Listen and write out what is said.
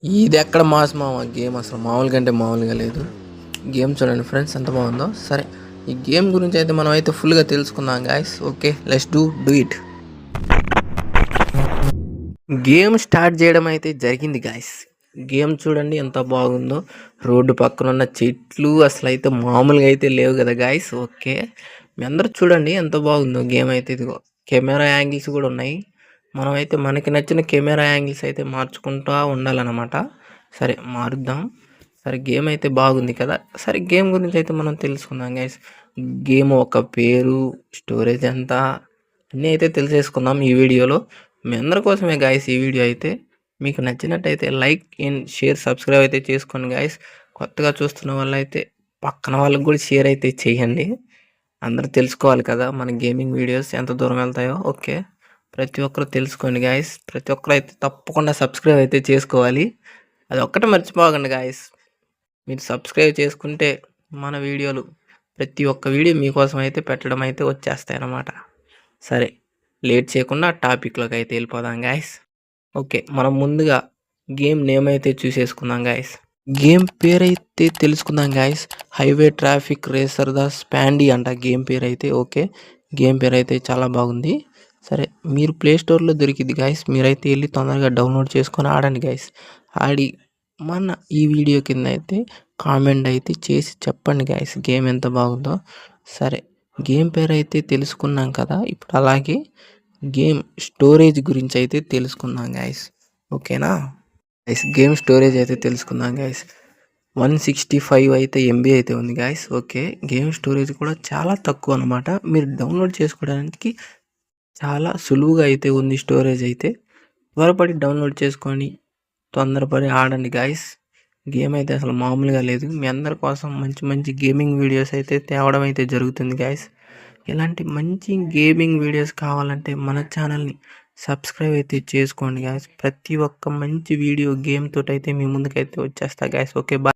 ఇది ఎక్కడ మాస్ మామ గేమ్ అసలు మామూలుగా అంటే మామూలుగా లేదు. గేమ్ చూడండి ఫ్రెండ్స్ ఎంత బాగుందో. సరే ఈ గేమ్ గురించి అయితే మనం అయితే ఫుల్గా తెలుసుకుందాం guys. Okay let's do it. Game start చేయడం అయితే జరిగింది గాయస్. గేమ్ చూడండి ఎంత బాగుందో. రోడ్డు పక్కన ఉన్న చెట్లు అసలు అయితే మామూలుగా అయితే లేవు కదా గాయస్. ఓకే మీ అందరూ చూడండి ఎంత బాగుందో గేమ్ అయితే. ఇదిగో కెమెరా యాంగిల్స్ కూడా ఉన్నాయి. మనమైతే మనకి నచ్చిన కెమెరా యాంగిల్స్ అయితే మార్చుకుంటూ ఉండాలన్నమాట. సరే మారుద్దాం. సరే గేమ్ అయితే బాగుంది కదా. సరే గేమ్ గురించి అయితే మనం తెలుసుకుందాం గైస్. గేమ్ ఒక పేరు, స్టోరేజ్ ఎంత అన్నీ అయితే తెలిసేసుకుందాం ఈ వీడియోలో. మీ అందరి కోసమే గాయస్ ఈ వీడియో అయితే. మీకు నచ్చినట్టయితే లైక్ అండ్ షేర్ సబ్స్క్రైబ్ అయితే చేసుకోండి గాయస్. కొత్తగా చూస్తున్న వాళ్ళు అయితే పక్కన వాళ్ళకి కూడా షేర్ అయితే చేయండి. అందరూ తెలుసుకోవాలి కదా మన గేమింగ్ వీడియోస్ ఎంత దూరం వెళ్తాయో. ఓకే ప్రతి ఒక్కరు తెలుసుకోండి గాయస్. ప్రతి ఒక్కరు అయితే తప్పకుండా సబ్స్క్రైబ్ అయితే చేసుకోవాలి. అది ఒక్కటే మర్చిపోకండి గాయస్. మీరు సబ్స్క్రైబ్ చేసుకుంటే మన వీడియోలు ప్రతి ఒక్క వీడియో మీకోసం అయితే పెట్టడం అయితే వచ్చేస్తాయి అన్నమాట. సరే లేట్ చేయకుండా టాపిక్లోకి అయితే వెళ్ళిపోదాం గాయస్. ఓకే మనం ముందుగా గేమ్ నేమ్ అయితే చూసేసుకుందాం గాయస్. గేమ్ పేరు అయితే తెలుసుకుందాం guys. Highway traffic racer the స్పాండీ అంట గేమ్ పేరు అయితే. ఓకే గేమ్ పేరు అయితే చాలా బాగుంది. సరే మీరు ప్లే స్టోర్లో దొరికింది గాయస్. మీరైతే వెళ్ళి తొందరగా డౌన్లోడ్ చేసుకొని ఆడండి గాయస్. ఆడి మన ఈ వీడియో కింద అయితే కామెంట్ అయితే చేసి చెప్పండి గాయస్ గేమ్ ఎంత బాగుందో. సరే గేమ్ పేరు అయితే తెలుసుకున్నాం కదా. ఇప్పుడు అలాగే గేమ్ స్టోరేజ్ గురించి అయితే తెలుసుకుందాం గాయస్. ఓకేనా గైస్ గేమ్ స్టోరేజ్ అయితే తెలుసుకుందాం గాయస్. 165 అయితే ఎంబీ అయితే ఉంది గాయస్. ఓకే గేమ్ స్టోరేజ్ కూడా చాలా తక్కువ అనమాట. మీరు డౌన్లోడ్ చేసుకోవడానికి చాలా సులువుగా అయితే ఉంది స్టోరేజ్ అయితే. త్వరపడి డౌన్లోడ్ చేసుకొని తొందరపడి ఆడండి గాయస్. గేమ్ అయితే అసలు మామూలుగా లేదు. మీ అందరి కోసం మంచి మంచి గేమింగ్ వీడియోస్ అయితే తేవడం అయితే జరుగుతుంది గాయస్. ఇలాంటి మంచి గేమింగ్ వీడియోస్ కావాలంటే మన ఛానల్ని సబ్స్క్రైబ్ అయితే చేసుకోండి గాయస్. ప్రతి ఒక్క మంచి వీడియో గేమ్ తోటి అయితే మీ ముందుకైతే వచ్చేస్తా గాయస్. Okay bye.